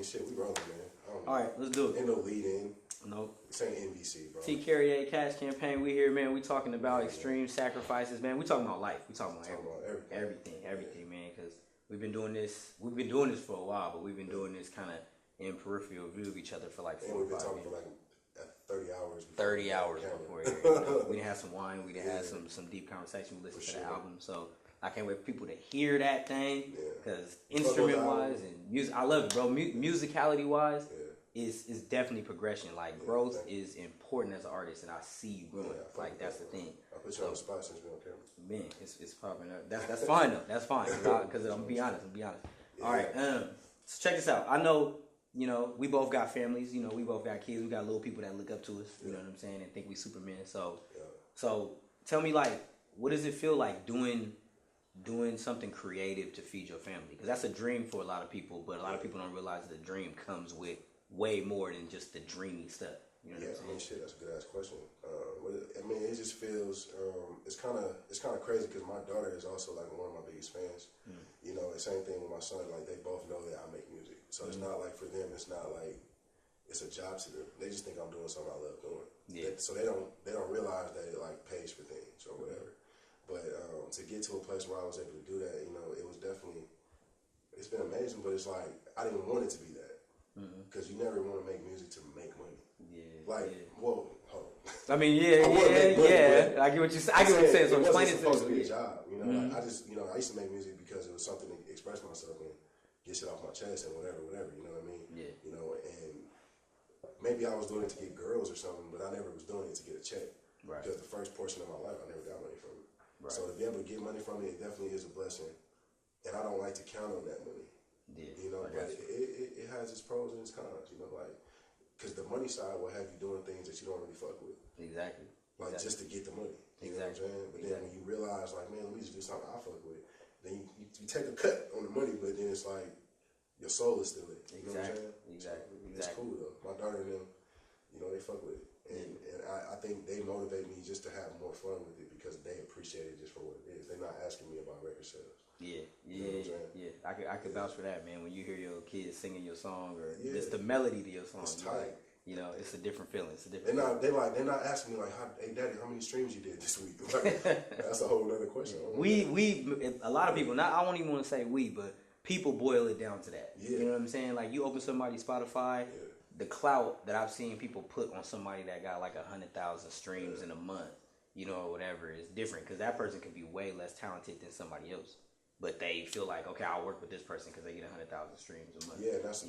shit, we rolling, man. I don't know. All right, let's do it. Ain't no lead in. Nope. This ain't NBC, bro. Carriér, Cash Campaign. We here, man. We talking about extreme sacrifices, man. We talking about life. We talking about everything, man. Because we've been doing this. We've been doing this for a while, but we've been doing this kind of in peripheral view of each other for like 4 or 5 years. We've been talking for like 30 hours. 30 hours before here. You know, we done had some wine. We done had some deep conversation. We listened to the album, so I can't wait for people to hear that thing. Because instrument wise and music, I love it, bro. Musicality wise. Is definitely progression. Like growth is important as an artist, and I see you growing. Like that's the thing. I put you on the spot since we're on camera. Man, it's popping up. That's fine though. That's fine because I'm gonna be honest. All right. So check this out. I know we both got families. We both got kids. We got little people that look up to us. You know what I'm saying, and think we Superman. So tell me, like, what does it feel like doing something creative to feed your family? Because that's a dream for a lot of people, but a lot of people don't realize the dream comes with way more than just the dreamy stuff. You know what I'm saying? I mean, shit, that's a good ass question. It just feels it's kind of crazy because my daughter is also like one of my biggest fans. The same thing with my son. Like they both know that I make music, so it's not like for them. It's not like it's a job to them. They just think I'm doing something I love doing. So they don't realize that it like pays for things or whatever. But to get to a place where I was able to do that, it was definitely it's been amazing. But it's like I didn't want it to be that. Because you never want to make music to make money. Hold on. I mean, yeah. I get what you're saying. I get what you're saying. So explain it to me. It wasn't supposed to be a job. Like I just, I used to make music because it was something to express myself and get shit off my chest and whatever. You know what I mean? Yeah. And maybe I was doing it to get girls or something, but I never was doing it to get a check. Right. Because the first portion of my life, I never got money from it. Right. So to be able to get money from it definitely is a blessing. And I don't like to count on that money. Yeah, but it has its pros and its cons, because the money side will have you doing things that you don't really fuck with. Exactly. Just to get the money. You know what I'm saying? But then when you realize, like, man, let me just do something I fuck with, then you take a cut on the money, but then it's like your soul is still it. You know what I'm saying? Exactly. It's cool though. My daughter and them, they fuck with it. And I think they motivate me just to have more fun with it because they appreciate it just for what it is. They're not asking me about record sales. Yeah. I could vouch for that, man. When you hear your kids singing your song or just the melody to your song, it's tight. It's a different feeling. It's a different. They're not asking me like, hey, Daddy, how many streams you did this week? Like, that's a whole other question. A lot of people. I won't even want to say we, but people boil it down to that. Yeah. You know what I'm saying? Like you open somebody's Spotify. Yeah. The clout that I've seen people put on somebody that got like 100,000 streams in a month, or whatever, is different because that person could be way less talented than somebody else. But they feel like, okay, I'll work with this person because they get 100,000 streams a month. Yeah, that's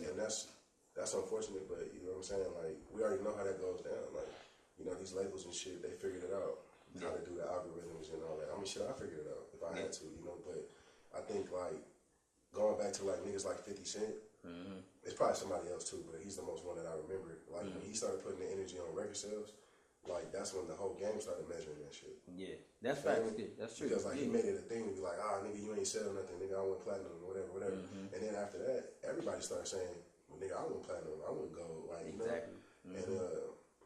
unfortunate, but you know what I'm saying? Like, we already know how that goes down. Like, these labels and shit, they figured it out, how to do the algorithms and all that. I mean, shit, I figured it out if I had to, but I think, like, going back to, like, niggas like 50 Cent, it's probably somebody else, too, but he's the most one that I remember. Like, when he started putting the energy on record sales, like, that's when the whole game started measuring that shit. Yeah, that's facts. That's true. Because, like, he made it a thing to be like, nigga, you ain't selling nothing. Nigga, I went platinum or whatever. And then after that, everybody started saying, well, nigga, I went platinum. I went gold. Like, exactly. And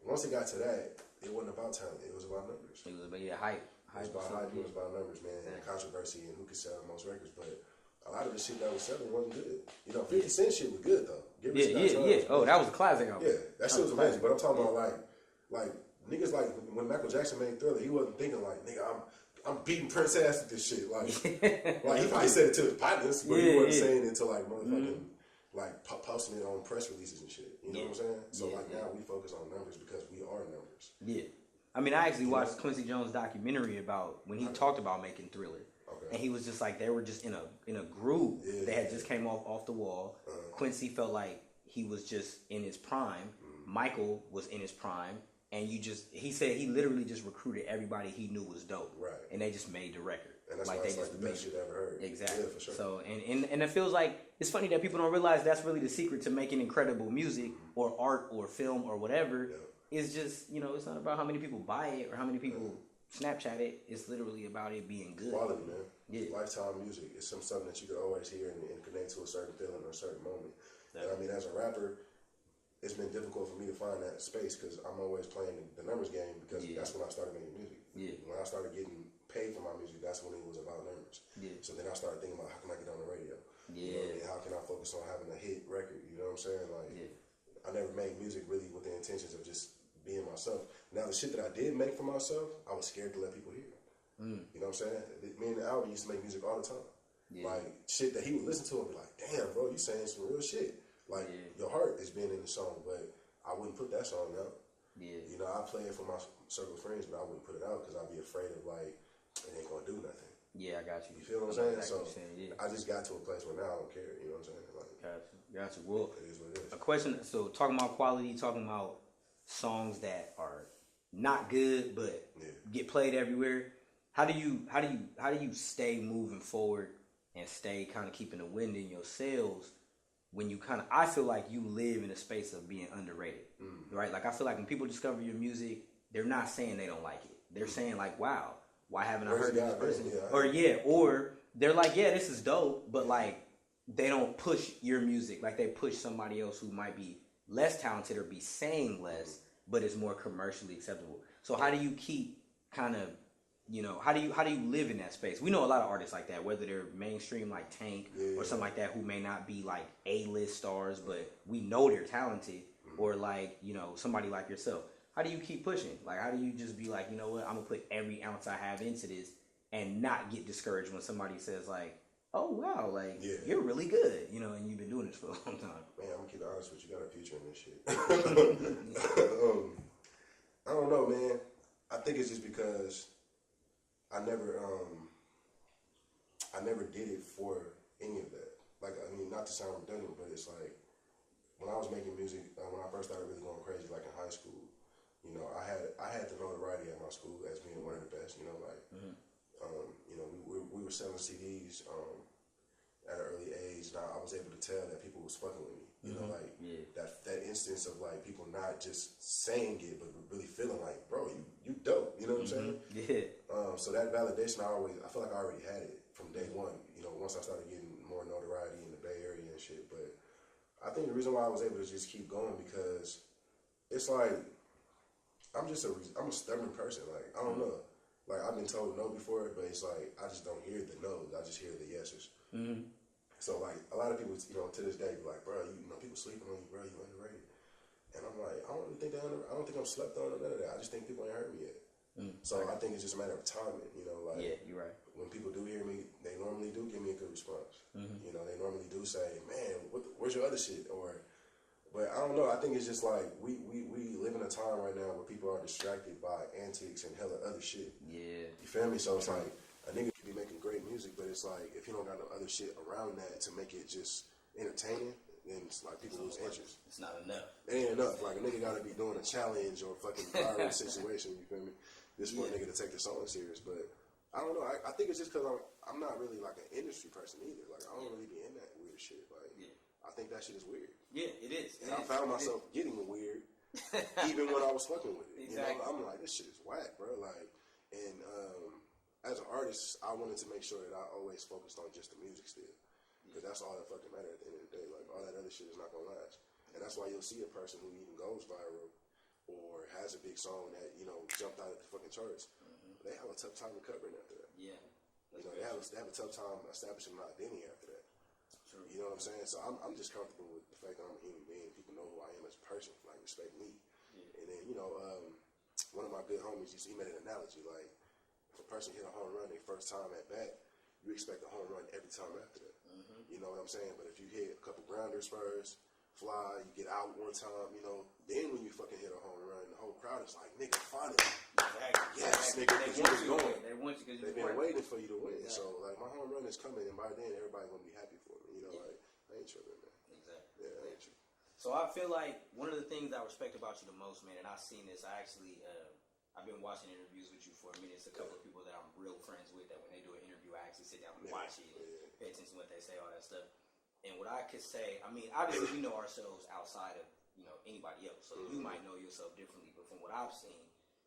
once it got to that, it wasn't about talent. It was about numbers. It was about hype. It was about hype. It was about numbers, man. And controversy and who could sell the most records. But a lot of the shit that was selling wasn't good. 50 Cent shit was good, though. Yeah. Oh, that was a classic album. Yeah, that shit was amazing. But I'm talking about, like, niggas like when Michael Jackson made Thriller, he wasn't thinking like, nigga, I'm beating Prince ass with this shit. Like he probably said it to his partners, but he wasn't saying it to like motherfucking like posting it on press releases and shit. You know what I'm saying? So now we focus on numbers because we are numbers. Yeah. I mean, I actually watched Quincy Jones' documentary about when he talked about making Thriller. Okay. And he was just like, they were just in a groove. They had just came off the wall. Quincy felt like he was just in his prime. Michael was in his prime. And he said he literally just recruited everybody he knew was dope. Right. And they just made the record. And that's like the best shit I ever heard. Exactly. Yeah, for sure. So, and it feels like, it's funny that people don't realize that's really the secret to making incredible music or art or film or whatever. Yeah. It's just, it's not about how many people buy it or how many people Snapchat it. It's literally about it being good. Quality, man. Yeah. Lifetime music. It's something that you can always hear and connect to a certain feeling or a certain moment. And I mean, as a rapper, it's been difficult for me to find that space because I'm always playing the numbers game because that's when I started making music. Yeah. When I started getting paid for my music, that's when it was about numbers. Yeah. So then I started thinking about how can I get on the radio? Yeah. And how can I focus on having a hit record? You know what I'm I'm saying? Like, I never made music really with the intentions of just being myself. Now, the shit that I did make for myself, I was scared to let people hear. You know what I'm saying? Me and Albert used to make music all the time. Like, shit that he would listen to and be like, damn, bro, you saying some real shit. Like, your heart is being in the song, but I wouldn't put that song out. You know, I play it for my circle of friends, but I wouldn't put it out because I'd be afraid of, like, it ain't going to do nothing. Yeah, I got you. You feel what I'm saying? Exactly So, I just got to a place where now I don't care. You know what I'm saying? Like, got you. Well, it is what it is. A question. So, talking about quality, talking about songs that are not good but get played everywhere. How do you stay moving forward and stay kind of keeping the wind in your sails when you kind of, I feel like you live in a space of being underrated, right? Like, I feel like when people discover your music, they're not saying they don't like it. They're saying like, wow, why haven't I heard this person? Or they're like, yeah, this is dope, but like, they don't push your music. Like, they push somebody else who might be less talented or be saying less, but is more commercially acceptable. So how do you keep kind of, you know, how do you live in that space? We know a lot of artists like that, whether they're mainstream like Tank or something like that, who may not be like A-list stars, but we know they're talented, or like, you know, somebody like yourself. How do you keep pushing? Like, how do you just be like, you know what, I'm gonna put every ounce I have into this and not get discouraged when somebody says like, oh wow, like you're really good, you know, and you've been doing this for a long time. Man, I'm gonna keep it honest with you. Got a future in this shit. I don't know, man. I think it's just because I never did it for any of that. Like, I mean, not to sound redundant, but it's like when I was making music, when I first started really going crazy, like in high school, you know, I had the notoriety at my school as being one of the best. You know, like, you know, we were selling CDs at an early age. Now I was able to tell that people was fucking with me. You know, like that instance of like people not just saying it, but really feeling like, bro, you dope. You know what I'm saying? Yeah. So that validation, I feel like I already had it from day one. You know, once I started getting more notoriety in the Bay Area and shit. But I think the reason why I was able to just keep going because it's like I'm a stubborn person. Like, I don't know. Like, I've been told no before, but it's like I just don't hear the no's. I just hear the yeses. So, like, a lot of people, you know, to this day be like, bro, you know, people sleeping on you, bro, you underrated. And I'm like, I don't really think I don't think I'm slept on or none of that. I just think people ain't heard me yet. So I think it's just a matter of timing, you know, like, you're right. When people do hear me, they normally do give me a good response. You know, they normally do say, man, where's your other shit? But I don't know, I think it's just like, we live in a time right now where people are distracted by antics and hella other shit. Yeah. You feel me? So it's like, a nigga could be making great music, but it's like, if you don't got no other shit around that to make it just entertaining, then it's like people lose interest. It's not enough. It ain't enough. Like, a nigga gotta be doing a challenge or fucking viral situation, you feel me? This for a nigga to take the song serious. But I don't know, I think it's just because I'm not really like an industry person either. Like, I don't really be in that weird shit. Like, I think that shit is weird. Yeah, it is. And I found myself getting weird even when I was fucking with it. Exactly. You know, I'm like, this shit is whack, bro. Like, and as an artist, I wanted to make sure that I always focused on just the music still. Because that's all that fucking matter at the end of the day. Like, all that other shit is not gonna last. And that's why you'll see a person who even goes viral or has a big song that, you know, jumped out of the fucking charts. They have a tough time recovering after that. Yeah. You know, they have a tough time establishing an identity after that. True. You know what I'm saying? So I'm just comfortable with the fact that I'm a human being. People know who I am as a person, like, respect me. And then, you know, one of my good homies, he made an analogy, like, if a person hit a home run their first time at bat, you expect a home run every time after that. You know what I'm saying? But if you hit a couple grounders first, fly, you get out one time, you know, then when you fucking hit a home run, the whole crowd is like, nigga, finally. Exactly. Yes, nigga, because you was going. They want you because they've been waiting for you to win. Exactly. So, like, my home run is coming, and by then, everybody going to be happy for me. You know, like, I ain't tripping, man. Exactly. Yeah, I ain't tripping. So, I feel like one of the things I respect about you the most, man, and I've seen this, I've been watching interviews with you for a minute. It's a couple of people that I'm real friends with that when they do an interview, I actually sit down and watch it, pay attention to what they say, all that stuff. And what I could say, I mean, obviously we know ourselves outside of, you know, anybody else. So you might know yourself differently, but from what I've seen,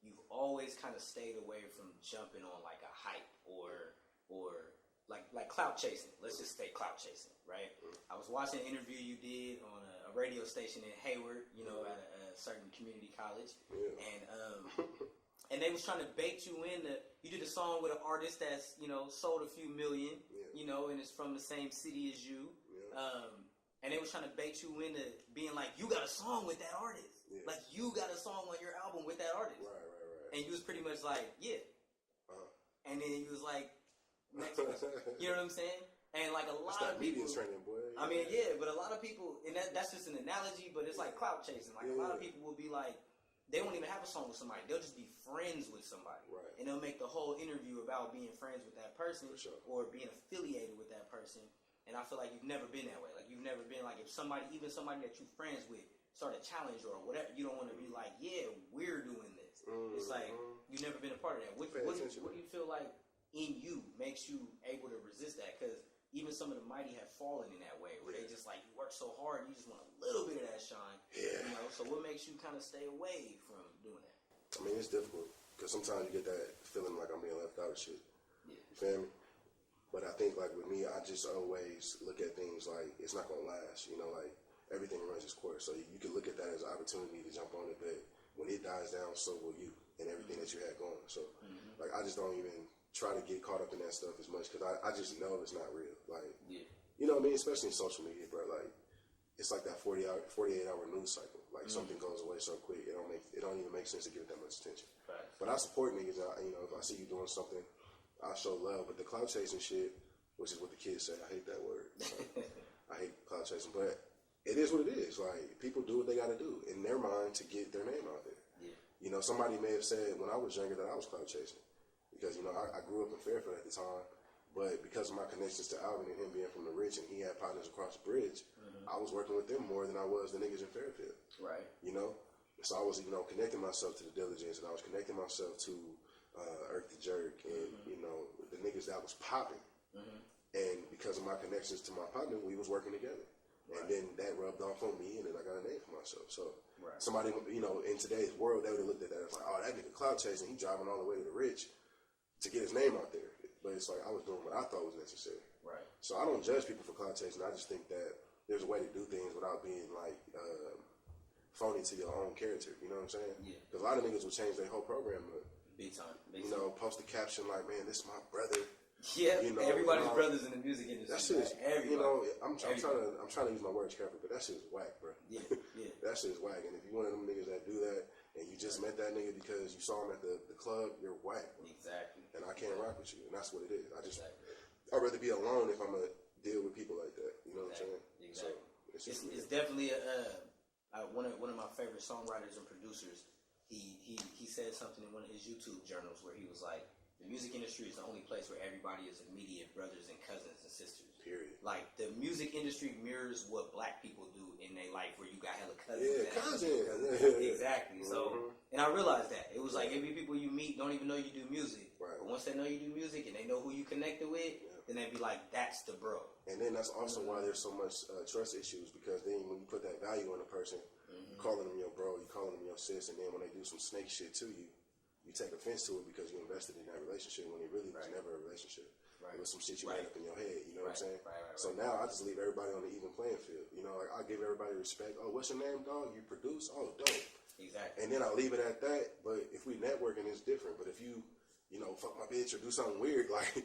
you've always kind of stayed away from jumping on like a hype or like clout chasing. Let's just say clout chasing, right? I was watching an interview you did on a radio station in Hayward, you know, at a certain community college, and they was trying to bait you in. You did a song with an artist that's, you know, sold a few million, you know, and it's from the same city as you. and they was trying to bait you into being like, you got a song with that artist. Yeah. Like, you got a song on your album with that artist. Right. And you was pretty much like, yeah. And then you was like, next question. You know what I'm saying? And like a lot of people, training, boy. I mean, yeah, but a lot of people, and that's just an analogy, but it's like clout chasing. Like a lot of people will be like, they won't even have a song with somebody. They'll just be friends with somebody. Right. And they'll make the whole interview about being friends with that person or being affiliated with that person. And I feel like you've never been that way. Like you've never been like, if somebody, even somebody that you're friends with, start a challenge or whatever, you don't want to be like, yeah, we're doing this. It's like, you've never been a part of that. What do you feel like in you makes you able to resist that? Because even some of the mighty have fallen in that way, where they just like, you work so hard, you just want a little bit of that shine. Yeah. You know, so what makes you kind of stay away from doing that? I mean, it's difficult because sometimes you get that feeling like I'm being left out of shit. Yeah. You feel me? But I think like with me, I just always look at things like it's not gonna last. You know, like everything runs its course. So you can look at that as an opportunity to jump on it. But when it dies down, so will you and everything that you had going. So like I just don't even try to get caught up in that stuff as much because I just know it's not real. Like, you know what I mean? Especially in social media, bro. Like, it's like that 48-hour news cycle. Like, something goes away so quick, it don't even make sense to give it that much attention. Right. But I support niggas. You know, if I see you doing something, I show love. But the clout chasing shit, which is what the kids say, I hate that word. I hate clout chasing, but it is what it is. Like, people do what they got to do in their mind to get their name out there. Yeah. You know, somebody may have said when I was younger that I was clout chasing. Because, you know, I grew up in Fairfield at the time, but because of my connections to Alvin and him being from the rich and he had partners across the bridge, I was working with them more than I was the niggas in Fairfield. Right. You know? So I was, you know, connecting myself to the Diligence and I was connecting myself to Earth the Jerk and, you know, the niggas that was popping. And because of my connections to my partner, we was working together. And then that rubbed off on me and then I got a name for myself. So somebody, you know, in today's world, they would have looked at that as like, oh, that nigga clout chasing, he driving all the way to the rich to get his name out there. But it's like I was doing what I thought was necessary. Right. So I don't judge people for clout chasing. I just think that there's a way to do things without being like phony to your own character. You know what I'm saying? Yeah. Because a lot of niggas will change their whole program. Big time. You know, post a caption like, man, this is my brother. Yeah, you know, everybody's brothers in the music industry. That shit is, you know, I'm trying to use my words carefully, but that shit is whack, bro. Yeah. That shit is whack. And if you're one of them niggas that do that, and you just met that nigga because you saw him at the club, you're whack, bro. Exactly. And I can't rock with you, and that's what it is. I'd rather be alone if I'm gonna deal with people like that. You know what I'm saying? Exactly. So it's definitely one of my favorite songwriters and producers. He said something in one of his YouTube journals where he was like, the music industry is the only place where everybody is immediate brothers and cousins and sisters. Period. Like, the music industry mirrors what black people do in their life where you got hella cousins. Yeah, cousins. Exactly. So, and I realized that. It was like, every people you meet don't even know you do music. Right. But once they know you do music and they know who you connected with, then they be like, that's the bro. And then that's also why there's so much trust issues, because then when you put that value on a person, you calling them your bro, you calling them your sis, and then when they do some snake shit to you, you take offense to it because you invested in that relationship when it really was never a relationship. It was some shit you made up in your head, you know what I'm saying? So now I just leave everybody on the even playing field. You know, like I give everybody respect. Oh, what's your name, dog? You produce? Oh, dope. Exactly. And then I leave it at that. But if we networking, it's different. But if you know, fuck my bitch or do something weird, like,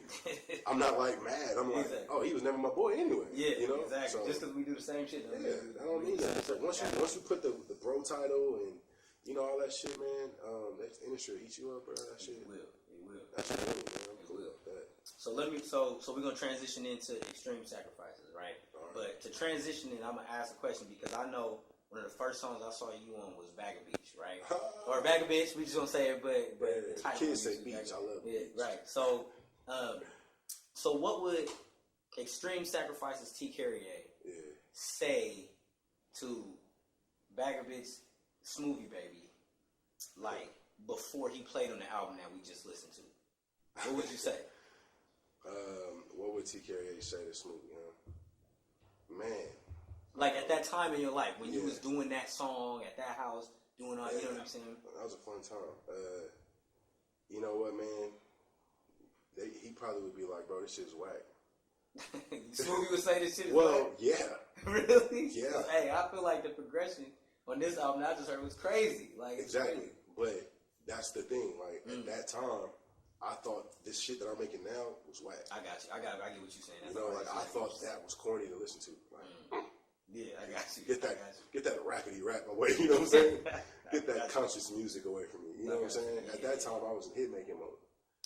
I'm not like mad. I'm like, oh, he was never my boy anyway. Yeah, you know? Exactly. So, just because we do the same shit. I don't mean that. So once you put the bro title and, you know, all that shit, man, that industry will eat you up, bro. That shit. It will. That's cool, man. I'm cool with that. So so we're gonna transition into extreme sacrifices, right? But to transition in, I'm gonna ask a question because I know one of the first songs I saw you on was Bag of Beach, right? Or Bag of Bitch, we just gonna say it, but the title kids say beach. I love it. Yeah, right. So so what would Extreme Sacrifices T. Carriér say to Bag of Bitch, Smoothie Baby, like before he played on the album that we just listened to? What would you say? What would T. Carriér say to Smoothie, huh? Man. Like at that time in your life, when you was doing that song at that house, doing all, you know what I'm saying? That was a fun time. You know what, man? He probably would be like, bro, this shit is whack. Smoothie would say this shit is whack? Well, yeah. Really? Yeah. Hey, I feel like the progression on this album I just heard was crazy. Like, exactly. Crazy. But that's the thing. Like, at that time, I thought this shit that I'm making now was whack. I got you. I get what you're saying. That's, you know, like, I thought that was corny to listen to. Like, Yeah, I got you. Get that rackety rap away. You know what I'm saying? Get that conscious music away from me. You know what I'm saying? At that time, I was in hit making mode.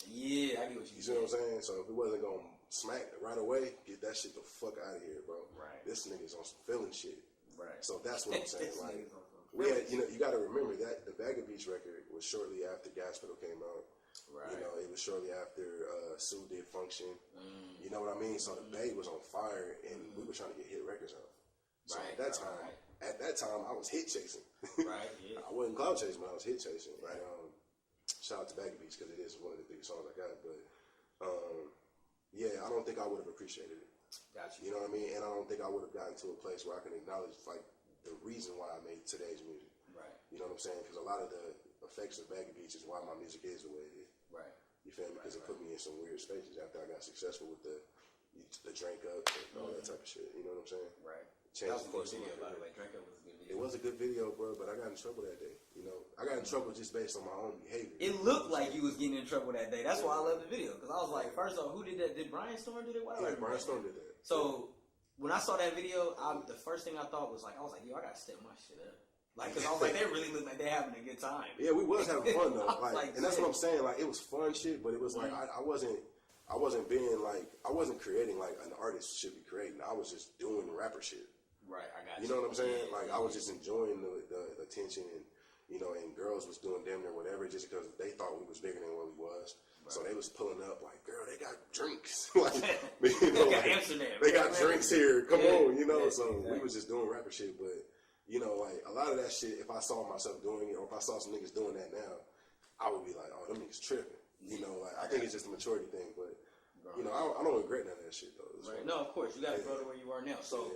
Yeah, I get what you see what I'm saying? So if it wasn't going to smack right away, get that shit the fuck out of here, bro. Right. This nigga's on some feeling shit. Right. So that's what I'm saying. Like, we had, you got to remember that the Bag of Beats record was shortly after Gas Pedal came out. Right. You know, it was shortly after Sue did Function. You know what I mean? So the Bay was on fire, and we were trying to get hit records out. So at that time, I was hit chasing. Right. Yeah. I wasn't cloud chasing, but I was hit chasing. Right. Shout out to Bag of Beats because it is one of the biggest songs I got. But yeah, I don't think I would have appreciated it. Gotcha. You know what I mean? And I don't think I would have gotten to a place where I can acknowledge like the reason why I made today's music. Right. You know what I'm saying? Because a lot of the effects of Bag of Beats is why my music is the way it is. Right. You feel me? Because it put me in some weird stages after I got successful with the drink up and all that type of shit. You know what I'm saying? Right. Changed that was a good video, by the way. Drink up was a good video. It was a good video, bro, but I got in trouble that day. You know, I got in trouble just based on my own behavior. It looked like you was getting in trouble that day. That's why I love the video, because I was like, first off, who did that? Did Brian Storm do it? Yeah, Brian Storm did that. So when I saw that video, the first thing I thought was like, yo, I gotta step my shit up. Like, because I was like, they really look like they're having a good time. Yeah, we was having fun though. Like, and that's what I'm saying. Like, it was fun shit, but it was like I wasn't being like, I wasn't creating like an artist should be creating. I was just doing rapper shit. Right, I got you. You know what I'm saying? Like, I was just enjoying the attention, and you know, and girls was doing damn near whatever just because they thought we was bigger than what we was. Right. So they was pulling up like, girl, they got drinks. Like, you know, like, they got drinks here. Come on, you know. So we was just doing rapper shit, but you know, like a lot of that shit. If I saw myself doing it, or if I saw some niggas doing that now, I would be like, oh, them niggas tripping. You know, like I think it's just a maturity thing, but you know, I don't regret none of that shit though. Right. No, of course, you got to grow to where you are now. So.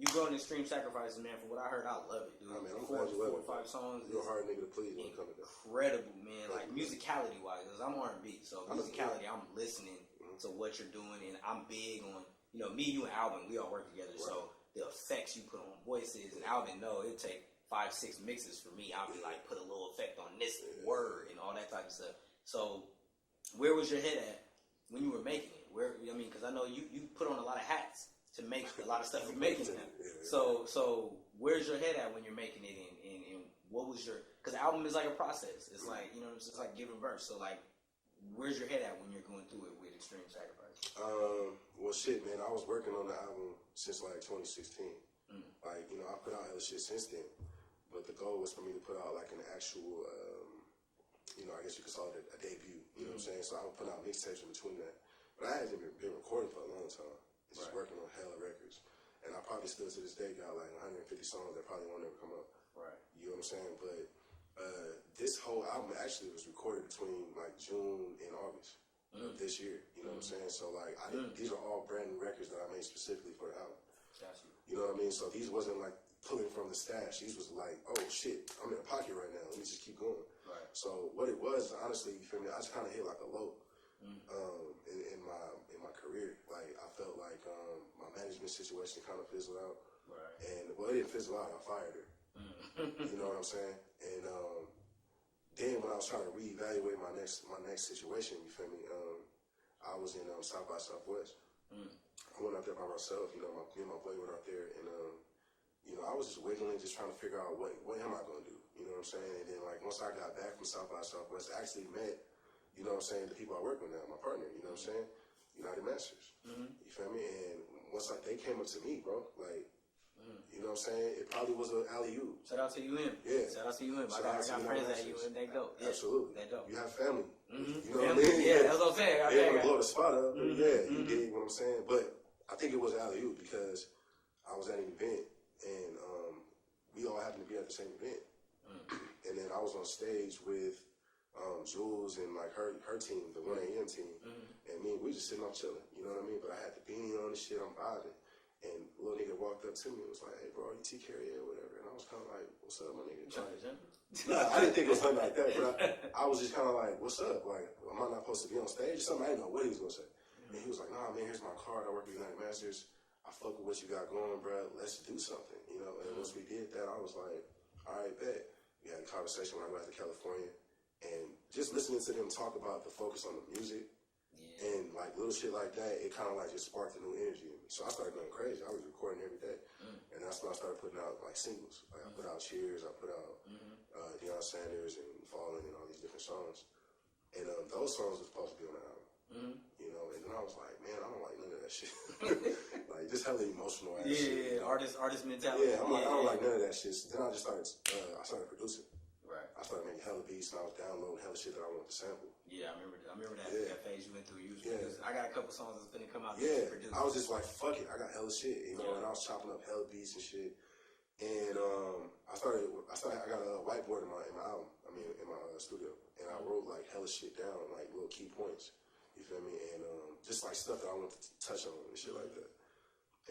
You grow in Extreme Sacrifices, man. From what I heard, I love it, dude. I mean, I'm 4 glad you love it. 4 or 5 songs. You're a hard nigga to please when it comes to that. Incredible, man. Like musicality wise, because I'm R&B, so musicality, I'm listening to what you're doing, and I'm big on, you know, me, you, and Alvin. We all work together, so the effects you put on voices, and Alvin, it take 5, 6 mixes for me. I'll be like, put a little effect on this word and all that type of stuff. So, where was your head at when you were making it? Where, I mean, because I know you put on a lot of hats to make a lot of stuff you're making now. So where's your head at when you're making it, and what was your, because the album is like a process. It's like, you know, it's just like giving birth. So like, where's your head at when you're going through it with Extreme Sacrifice? Well, shit, man, I was working on the album since like 2016. Like, you know, I put out other shit since then, but the goal was for me to put out like an actual, you know, I guess you could call it a debut. You know what I'm saying? So I would put out mixtapes in between that, but I hadn't been recording for a long time. Just working on hella records. And I probably still to this day got like 150 songs that probably won't ever come up. Right. You know what I'm saying? But this whole album actually was recorded between like June and August of this year. You know what I'm saying? So like these are all brand new records that I made specifically for the album. Gotcha. You know what I mean? So these wasn't like pulling from the stash. These was like, oh shit, I'm in a pocket right now. Let me just keep going. Right. So what it was, honestly, you feel me? I just kind of hit like a low in my career. Like I felt like my management situation kind of fizzled out. Right. And well, it didn't fizzle out. I fired her. You know what I'm saying? And then when I was trying to reevaluate my next situation, you feel me? I was in South by Southwest. I went out there by myself. You know, me and my boy went out there, and you know, I was just wiggling, just trying to figure out what am I going to do. You know what I'm saying? And then like once I got back from South by Southwest, I actually met, you know what I'm saying, the people I work with now, my partner. You know what I'm saying? United Masters. You feel me? And once they came up to me, bro, like, you know what I'm saying? It probably was an alley-oop. Shout out to UM. Yeah. Shout out to UM. I got friends at UM. They dope. Yeah. Absolutely. They dope. You have family. You know family. what I mean? Yeah, that's what I'm saying. They want to blow the spot up. But yeah, you dig what I'm saying? But I think it was alley-oop because I was at an event, and we all happened to be at the same event. And then I was on stage with Jules and like her team, the 1 a.m. team, and we just sitting on chilling, you know what I mean? But I had the beanie on and shit, I'm vibing, and a little nigga walked up to me and was like, hey bro, you Carriér or whatever, and I was kind of like, what's up, my nigga? Nah, I didn't think it was nothing like that, but I was just kind of like, what's up? Like, am I not supposed to be on stage or something? I didn't know what he was gonna say. And he was like, nah man, here's my card, I work at United Masters, I fuck with what you got going, bro, let's do something, you know? And once we did that, I was like, all right, bet. We had a conversation when I got to California. And just listening to them talk about the focus on the music And like little shit like that, it kind of like just sparked a new energy in me. So I started going crazy. I was recording every day. And that's when I started putting out like singles. Like I put out Cheers, I put out Deion Sanders and Fallen and all these different songs. And those songs were supposed to be on the album. You know, and then I was like, man, I don't like none of that shit. Like just hella emotional ass shit. Yeah, artist mentality. Yeah, I'm like, I don't like none of that shit. So then I just started, I started producing. Right. I started making hella beats and I was downloading hella shit that I wanted to sample. Yeah, I remember that phase you went through. I got a couple songs that's gonna come out. Yeah, produced. I was just like, fuck it, I got hella shit, you know, and I was chopping up hella beats and shit. And I got a whiteboard in my album, in my studio, and I wrote like hella shit down, like little key points. You feel me? And just like stuff that I wanted to touch on and shit like that.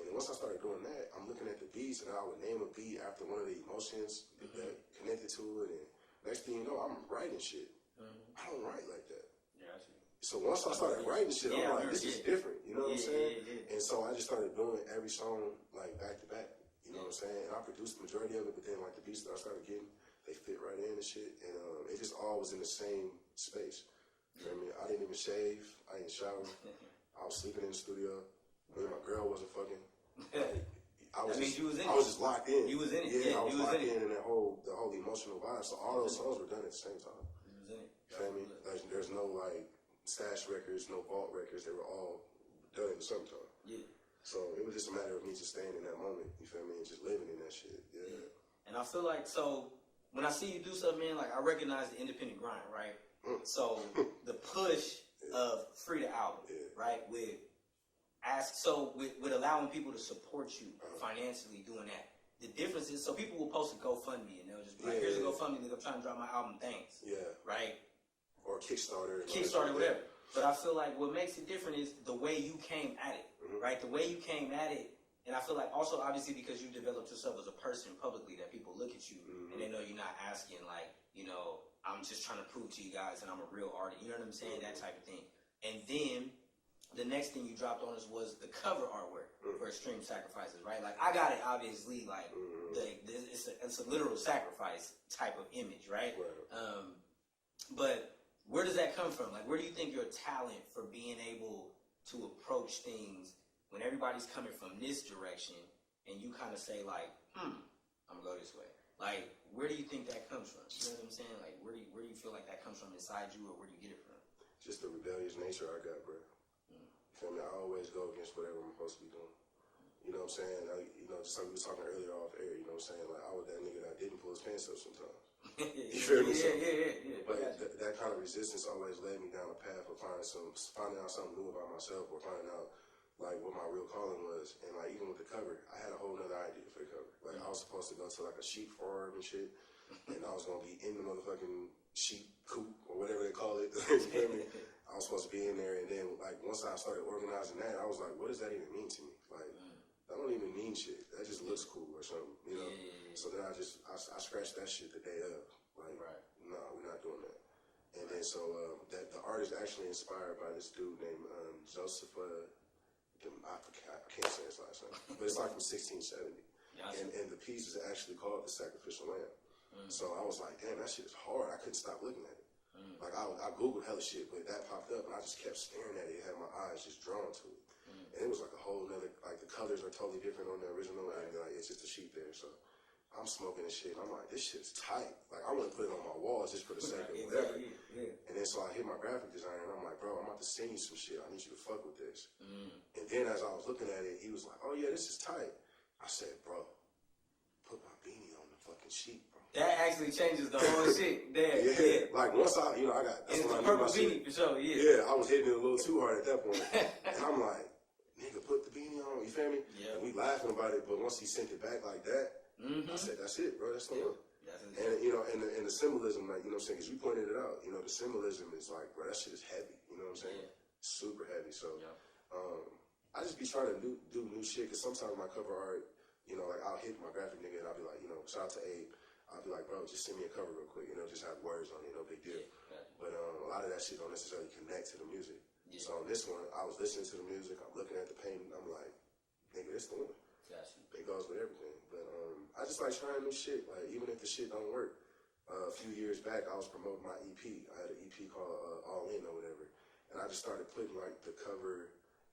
And then once I started doing that, I'm looking at the beats, and I would name a beat after one of the emotions that connected to it. And next thing you know, I'm writing shit. I don't write like that. Yeah, I see. So once I started writing shit, I'm like, this is different. You know what I'm saying? And so I just started doing every song like back to back. You know what I'm saying? And I produced the majority of it, but then like the beats that I started getting, they fit right in and shit. And it just all was in the same space. You know what I mean? I didn't even shave. I didn't shower. I was sleeping in the studio. Me and my girl wasn't fucking. Like, I was just locked in. You was in it. Yeah, I was locked in that the whole emotional vibe. So all those songs were done at the same time. You was in it. You feel me? There's no like stash records, no vault records. They were all done at the same time. Yeah. So it was just a matter of me just staying in that moment. You feel me? And just living in that shit. Yeah. And I feel like when I see you do something, man, like I recognize the independent grind, right? So the push of Free the Album, right? With allowing people to support you financially doing that. The difference is, so people will post a GoFundMe and they'll just be like, here's a GoFundMe that I'm trying to drop my album, thanks. Yeah. Right? Or Kickstarter. Whatever. But I feel like what makes it different is the way you came at it, right? The way you came at it. And I feel like also, obviously, because you developed yourself as a person publicly, that people look at you and they know you're not asking like, you know, I'm just trying to prove to you guys that I'm a real artist. You know what I'm saying? That type of thing. And then the next thing you dropped on us was the cover artwork for Extreme Sacrifices, right? Like, I got it, obviously, like, it's a literal sacrifice type of image, right? But where does that come from? Like, where do you think your talent for being able to approach things when everybody's coming from this direction and you kind of say, like, I'm going to go this way? Like, where do you think that comes from? You know what I'm saying? Like, where do you feel like that comes from inside you, or where do you get it from? Just the rebellious nature I got, bro. You feel me? I always go against whatever I'm supposed to be doing. You know what I'm saying? Just like we was talking earlier off air, you know what I'm saying? Like, I was that nigga that didn't pull his pants up sometimes. You feel me? Yeah. But that kind of resistance always led me down a path of finding out something new about myself, or finding out like what my real calling was. And like even with the cover, I had a whole nother idea for the cover. Like I was supposed to go to like a sheep farm and shit, and I was gonna be in the motherfucking sheep coop or whatever they call it. You feel me? I was supposed to be in there, and then like once I started organizing that, I was like, what does that even mean to me? Like that don't even mean shit. That just looks cool or something, you know? So then I scratched that shit the day of. Like, no, we're not doing that. And then so that the artist actually inspired by this dude named Joseph. I can't say his last name, but it's like from 1670. And the piece is actually called The Sacrificial Lamb. So I was like, damn, that shit is hard. I couldn't stop looking at it. Like I Googled hella shit, but that popped up and I just kept staring at it. It had my eyes just drawn to it. And it was like a whole nother, like the colors are totally different on the original, and like it's just a sheep there. So I'm smoking this shit, and I'm like, this shit's tight. Like I want to put it on my walls just for the sake of whatever. And then so I hit my graphic designer, and I'm like, bro, I'm about to send you some shit. I need you to fuck with this. And then as I was looking at it, he was like, oh yeah, this is tight. I said, bro, put my beanie on the fucking sheep, bro. That actually changes the whole shit. Like once I got, that's it's when I the knew purple my beanie shit. for sure. Yeah, I was hitting it a little too hard at that point, and I'm like, nigga, put the beanie on. You feel me? Yeah. And we laughing about it, but once he sent it back like that, I said, that's it, bro. That's the one. And and the symbolism, like, you know what I'm saying? Because you pointed it out, you know, the symbolism is like, bro, that shit is heavy. You know what I'm saying? Super heavy. So, I just be trying to do new shit. Because sometimes my cover art, you know, like I'll hit my graphic nigga and I'll be like, you know, shout out to Abe. I'll be like, bro, just send me a cover real quick. You know, just have words on it, no big deal. But a lot of that shit don't necessarily connect to the music. So on this one, I was listening to the music. I'm looking at the painting. I'm like, nigga, this the one. It goes with everything. But I just like trying new shit. Like even if the shit don't work. A few years back, I was promoting my EP. I had an EP called All In or whatever. and I just started putting like the cover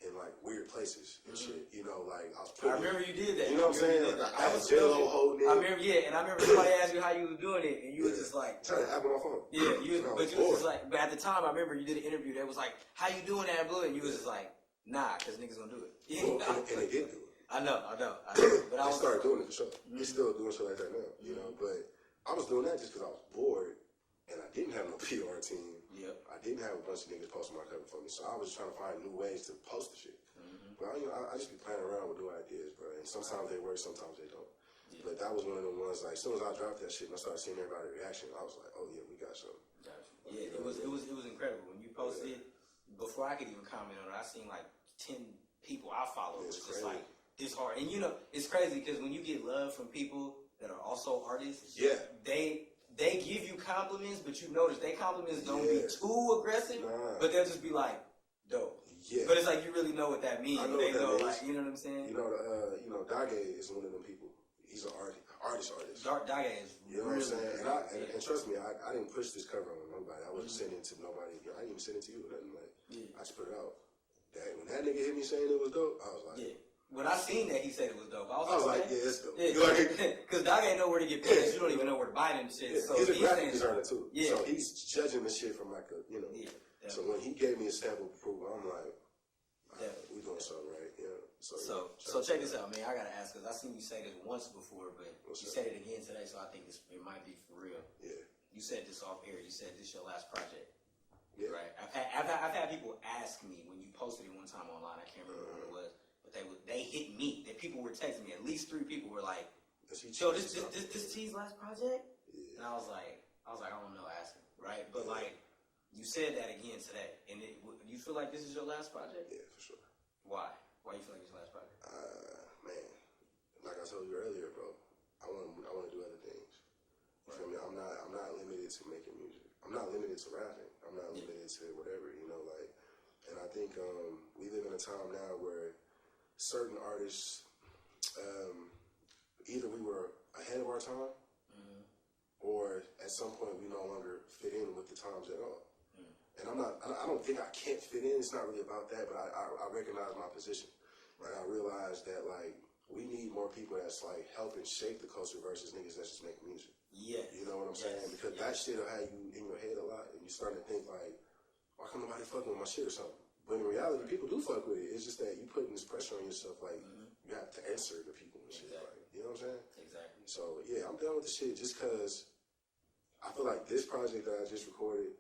in like weird places and shit. You know, like I was putting. I remember you did that. You know what I'm saying? Like, I was J-Lo holding it. I remember, and I remember somebody asked you how you was doing it, and you was just like trying to app on my phone. Yeah, you was just like. But at the time, I remember you did an interview that was like, "How you doing that, Blue?" And you was just like, "Nah, because niggas gonna do it." Well, and they did do it. I know. But they started doing it for sure. They still doing shit like that now. You know, but I was doing that just because I was bored, and I didn't have no PR team. Yep. I didn't have a bunch of niggas posting my cover for me, so I was trying to find new ways to post the shit. But you know, I just be playing around with new ideas, bro. And sometimes they work, sometimes they don't. Yeah. But that was one of the ones. Like, as soon as I dropped that shit and I started seeing everybody's reaction, I was like, "Oh yeah, we got something." Yeah, it was incredible when you posted it. Before I could even comment on it, I seen like 10 people I follow. It was just like this hard, and you know, it's crazy because when you get love from people that are also artists, they give you compliments, but you notice they compliments don't be too aggressive, but they'll just be like, "Dope." Yeah. But it's like you really know what that means. They know, like, you know what I'm saying? You know, Dage is one of them people. He's an artist. Dage is you know what I'm saying? And trust me, I didn't push this cover on nobody. I wasn't sending it to nobody. I didn't even send it to you or nothing. Like, I just put it out. When that nigga hit me saying it was dope, I was like, When I seen that he said it was dope, I was like, yeah, it's dope. Because Dage ain't know where to get paid. You don't even know where to buy them shit. Yeah. So he's a graphic designer too. Yeah. So he's judging the shit from like a, you know. Yeah. So when he gave me a stamp of approval, I'm like, we doing something right, yeah. So check this out, man. I gotta ask because I seen you say this once before, but you said it again today, so I think it might be for real. Yeah. You said this off air. You said this your last project. Yeah. Right. I've had people ask me when you posted it one time online. I can't remember what it was, but they hit me. That people were texting me. At least 3 people were like, "Yo, this T's last project?" Yeah. And I was like, I don't know, ask him, right? But like. You said that again today, and do you feel like this is your last project? Yeah, for sure. Why? Why you feel like it's your last project? Man, like I told you earlier, bro, I want to do other things. You feel me? I'm not limited to making music. I'm not limited to rapping. I'm not limited to whatever, you know, like. And I think we live in a time now where certain artists, either we were ahead of our time, or at some point we no longer fit in with the times at all. And I don't think I can't fit in. It's not really about that, but I recognize my position. Right? I realize that, like, we need more people that's, like, helping shape the culture versus niggas that's just making music. Yeah. You know what I'm saying? Because that shit will have you in your head a lot, and you starting to think, like, why can't nobody fucking with my shit or something? But in reality, people do fuck with it. It's just that you putting this pressure on yourself, like, you have to answer to people and shit. Like, you know what I'm saying? Exactly. So, yeah, I'm done with the shit just because I feel like this project that I just recorded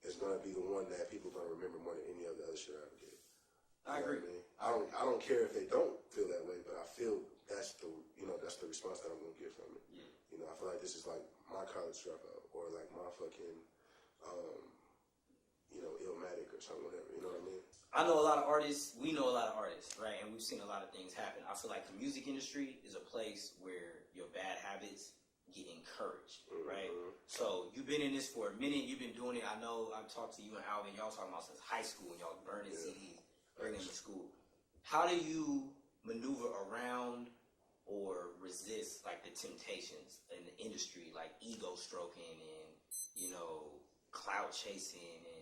is gonna be the one that people are gonna remember more than any of the other shit I ever did. I agree. I don't care if they don't feel that way, but I feel that's the response that I'm gonna get from it. Yeah. You know, I feel like this is like my college dropout or like my fucking Illmatic or something, whatever. You know what I mean? I know a lot of artists. We know a lot of artists, right? And we've seen a lot of things happen. I feel like the music industry is a place where your bad habits get encouraged, right? So you've been in this for a minute. You've been doing it. I know I've talked to you and Alvin. Y'all talking about since high school and y'all burning CDs, bringing them to school. How do you maneuver around or resist like the temptations in the industry, like ego stroking and clout chasing and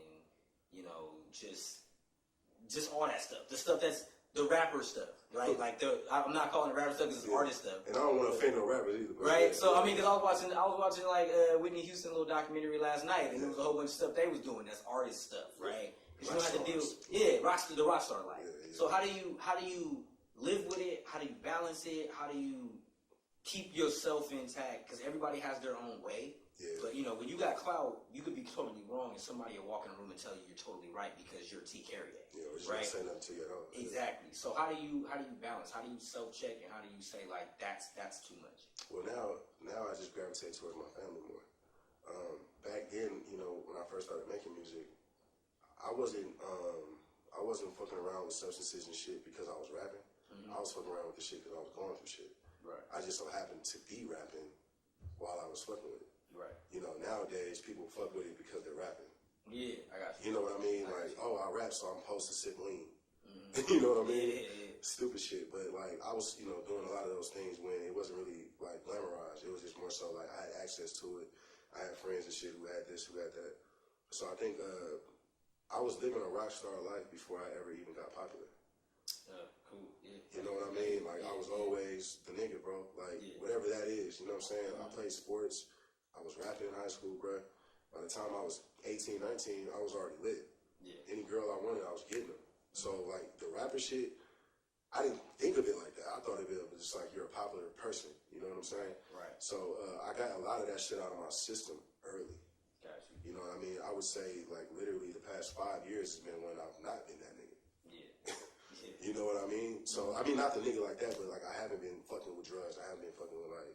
just all that stuff. The stuff that's the rapper stuff, right? Like I'm not calling it rapper stuff because it's artist stuff. And I don't want to offend no rappers either. Right? So I mean, because I was watching like Whitney Houston little documentary last night, and there was a whole bunch of stuff they was doing that's artist stuff, right? Because you don't have to deal, the rock star life. Yeah. So how do you live with it? How do you balance it? How do you keep yourself intact? Because everybody has their own way. Yeah. But when you got clout, you could be totally wrong, and somebody will walk in a room and tell you you're totally right because you're T. Carriér. Yeah, or just not say nothing to you at all. Exactly. So how do you balance? How do you self-check, and how do you say like that's too much? Well, now I just gravitate towards my family more. Back then, when I first started making music, I wasn't fucking around with substances and shit because I was rapping. I was fucking around with the shit because I was going through shit. Right. I just so happened to be rapping while I was fucking with it. Right. Nowadays people fuck with it because they're rapping. Yeah, I got you. You know what I mean? I rap, so I'm supposed to sit lean. You know what I mean? Yeah. Stupid shit. But like I was, doing a lot of those things when it wasn't really like glamorized. It was just more so like I had access to it. I had friends and shit who had this, who had that. So I think I was living a rock star life before I ever even got popular. Cool. Yeah. You know what I mean? Like, I was always the nigga, bro. Like, whatever that is, you know what I'm saying? I played sports. I was rapping in high school, bro. By the time I was 18, 19, I was already lit. Yeah. Any girl I wanted, I was getting them. So, like, the rapper shit, I didn't think of it like that. I thought of it as just like you're a popular person. You know what I'm saying? Right. So, I got a lot of that shit out of my system early. Gotcha. You know what I mean? I would say, like, literally the past 5 years has been when I've not been that nigga. Yeah. You know what I mean? So, I mean, not the nigga like that, but, like, I haven't been fucking with drugs. I haven't been fucking with, like,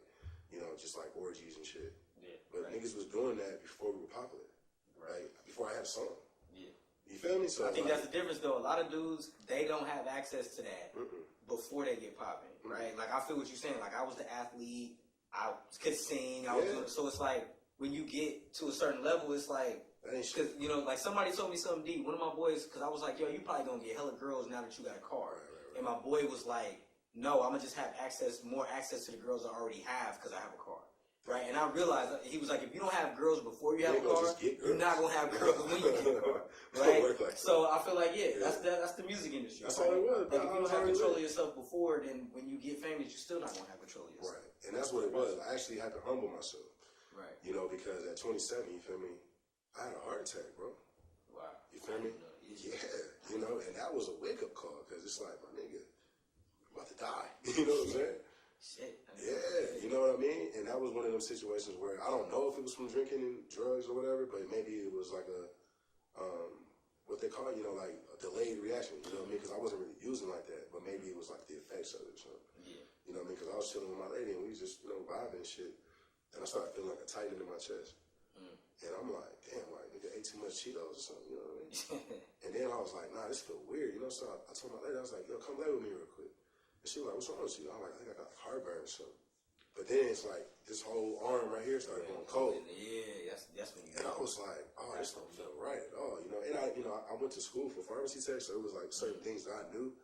you know, just, like, orgies and shit. Yeah. But niggas was doing that before we were popular. Right? Before I had a song. Yeah. You feel me? So I think that's the difference, though. A lot of dudes, they don't have access to that before they get popping, right? Like, I feel what you're saying. Like, I was the athlete. I could sing. I was doing, so it's like, when you get to a certain level, it's like, because, you know, like, somebody told me something deep. One of my boys, because I was like, yo, you probably going to get hella girls now that you got a car. Right. And my boy was like, no, I'm going to just have more access to the girls I already have because I have a car. Right, and I realized, he was like, if you don't have girls before you have a car, you're not going to have girls when you get a car. Right? Like so I feel like, that's the music industry. That's all it was. Like, if you don't have control of yourself before, then when you get famous, you're still not going to have control of yourself. Right, and that's what it was. I actually had to humble myself. Right. You know, because at 27, you feel me, I had a heart attack, bro. Wow. You feel me? Yeah, you know, and that was a wake-up call, because it's like, my nigga, I'm about to die. You know what I'm saying? Shit. Yeah, you know what I mean? And that was one of those situations where I don't know if it was from drinking and drugs or whatever, but maybe it was like a, what they call, you know, like a delayed reaction, you know what I mean? Because I wasn't really using like that, but maybe it was like the effects of it or something. Yeah. You know what I mean? Because I was chilling with my lady and we was just, you know, vibing and shit. And I started feeling like a tightening in my chest. And I'm like, damn, like, nigga ate too much Cheetos or something, you know what I mean? And then I was like, nah, this feel weird, you know? So I told my lady, I was like, yo, come lay with me real quick. And she was like, what's wrong with you? I'm like, I think I got heartburn or something. But then it's like, this whole arm right here started going cold. Yeah, that's when you And I was like, oh, this don't feel right at all, you know? And I went to school for pharmacy tech, so it was like certain things that I knew.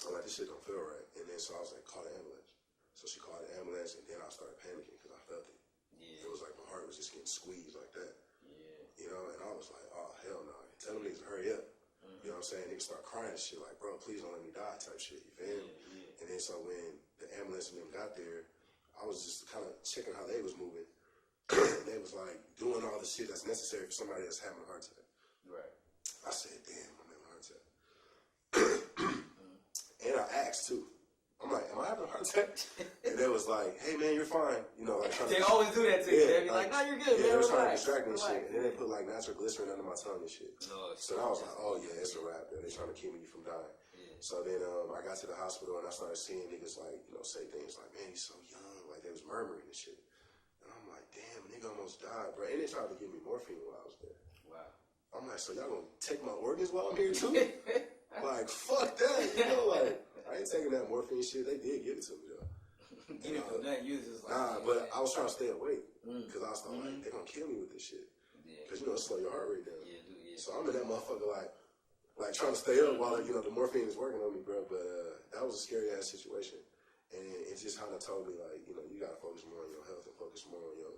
I'm like, this shit don't feel right. And then so I was like, call the ambulance. So she called the ambulance, and then I started panicking because I felt it. Yeah. It was like my heart was just getting squeezed like that. Yeah. You know, and I was like, oh, hell no. Tell them niggas to hurry up. You know what I'm saying? Niggas start crying and shit like, bro, please don't let me die type shit. You feel me? Yeah. And then so when the ambulance and them got there, I was just kind of checking how they was moving. And they was like doing all the shit that's necessary for somebody that's having a heart attack. Right. I said, damn, I'm having a heart attack. And I asked too. I'm like, am I having a heart attack? And they was like, hey man, you're fine. You know, like they always do that to you. They be like, no, you're good, man. They were trying to distract me and shit. And then they put like nitroglycerin under my tongue and shit. No, so I was like, oh yeah, it's a wrap. They're trying to keep me from dying. Yeah. So then I got to the hospital and I started seeing niggas like, you know, say things like, man, he's so young. Like they was murmuring and shit. And I'm like, damn, nigga almost died, bro. And they tried to give me morphine while I was there. Wow. I'm like, so y'all gonna take my organs while I'm here too? Like, fuck that. You know, like, I ain't taking that morphine shit. They did give it to me, though. You know, that uses like... Nah, but I was trying to stay awake. Because I was like, they're going to kill me with this shit. Because, you know, it slow your heart rate down. Yeah, yeah. So I'm in that motherfucker, like trying to stay up while, you know, the morphine is working on me, bro. But that was a scary-ass situation. And it just kind of told me, like, you know, you got to focus more on your health and focus more on your,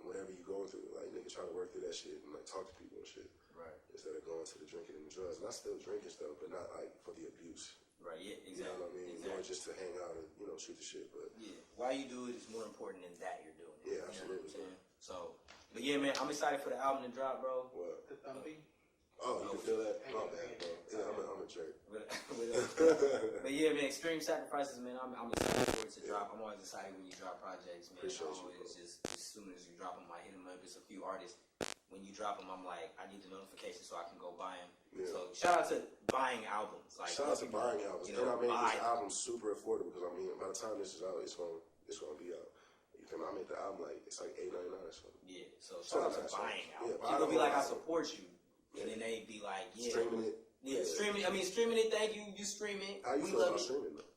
whatever you going through. Like, nigga, try to work through that shit and, like, talk to people and shit. Right. Instead of going to the drinking and the drugs. And I still drinking stuff, but not, like, for the abuse. Right, yeah, exactly. You know what I mean? Exactly. More just to hang out and, you know, shoot the shit, but... Yeah, why you do it is more important than that you're doing it. Yeah, absolutely. You know what I'm saying? So, but yeah, man, I'm excited for the album to drop, bro. What? The thumping? Oh, you can feel that? My bad, bro. Yeah, I'm a jerk. But yeah, man, Extreme Sacrifices, man, I'm excited for it to drop. I'm always excited when you drop projects, man. Appreciate you. Just as soon as you drop them, I hit them up. It's a few artists. When you drop them, I'm like, I need the notification so I can go buy them. Yeah. So shout out to buying albums. Like, shout out to buying albums. You know, and I made this album super affordable because I mean, by the time this is out, it's gonna be out. You feel me? I made the album like it's like $8.99 or something. Yeah. So shout out to buying albums. Yeah, people be like, I support you, and then they be like, yeah, streaming it. Yeah, streaming. I mean, streaming it. Thank you. You stream it. How you feel about streaming though?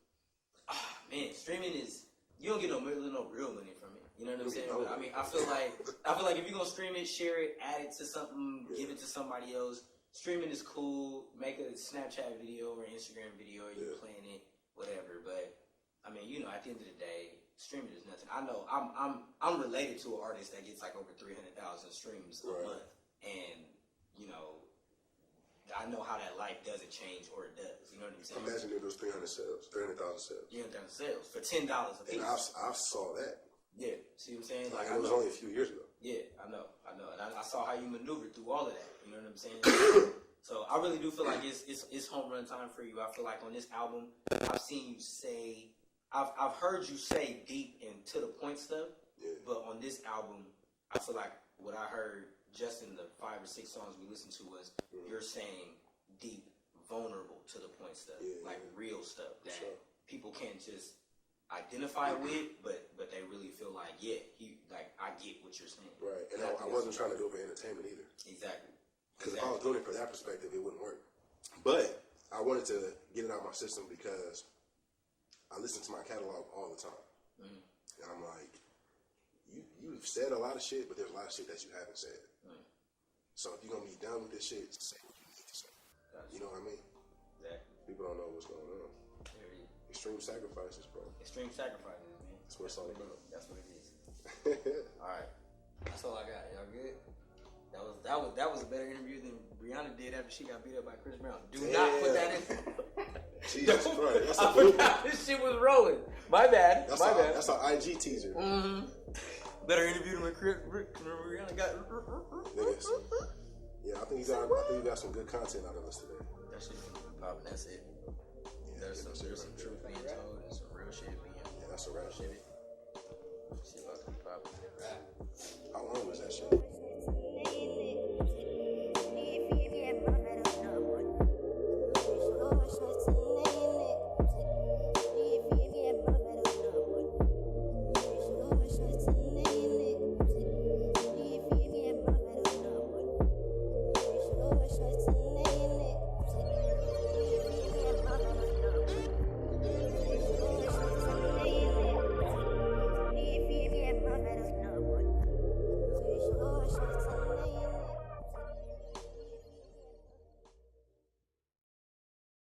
Man, streaming is you don't get no real money from it. You know what I'm saying? I mean, I feel like if you're gonna stream it, share it, add it to something, give it to somebody else. Streaming is cool. Make a Snapchat video or Instagram video, or you playing it, whatever. But I mean, you know, at the end of the day, streaming is nothing. I know I'm related to an artist that gets like over 300,000 streams a month, and you know, I know how that life doesn't change or it does. You know what I'm saying? Imagine if it was 300,000 sales. 300,000 sales for $10 a piece. And I saw that. Yeah, see what I'm saying? Like, it was only a few years ago. Yeah, I know. And I saw how you maneuvered through all of that. You know what I'm saying? So I really do feel like it's home run time for you. I feel like on this album, I've seen you say, I've heard you say deep and to the point stuff. Yeah. But on this album, I feel like what I heard just in the 5 or 6 songs we listened to was you're saying deep, vulnerable, to the point stuff, like real stuff that people can't just identify with, but they really feel like, I get what you're saying. Right, and I wasn't trying to do it for entertainment either. Exactly. Because if I was doing it for that perspective, it wouldn't work. But I wanted to get it out of my system because I listen to my catalog all the time. Mm-hmm. And I'm like, you've said a lot of shit, but there's a lot of shit that you haven't said. Mm-hmm. So if you're going to be done with this shit, say what you need to say. Gotcha. You know what I mean? Exactly. People don't know what's going on. Extreme sacrifices, bro. Extreme sacrifices, man. That's what it's all about. That's what it is. All right. That's all I got. Y'all good? That was a better interview than Brianna did after she got beat up by Chris Brown. Do not put that in. Jesus Christ. That's I forgot this shit was rolling. My bad. That's our IG teaser. Mm-hmm. Better interview than when Brianna got. Niggas. Yeah, I think you got some good content out of us today. That shit is popping. That's it. There's some truth being told and some real shit being. Yeah, that's a rap. Shit about to be popping. How long was that shit? Shots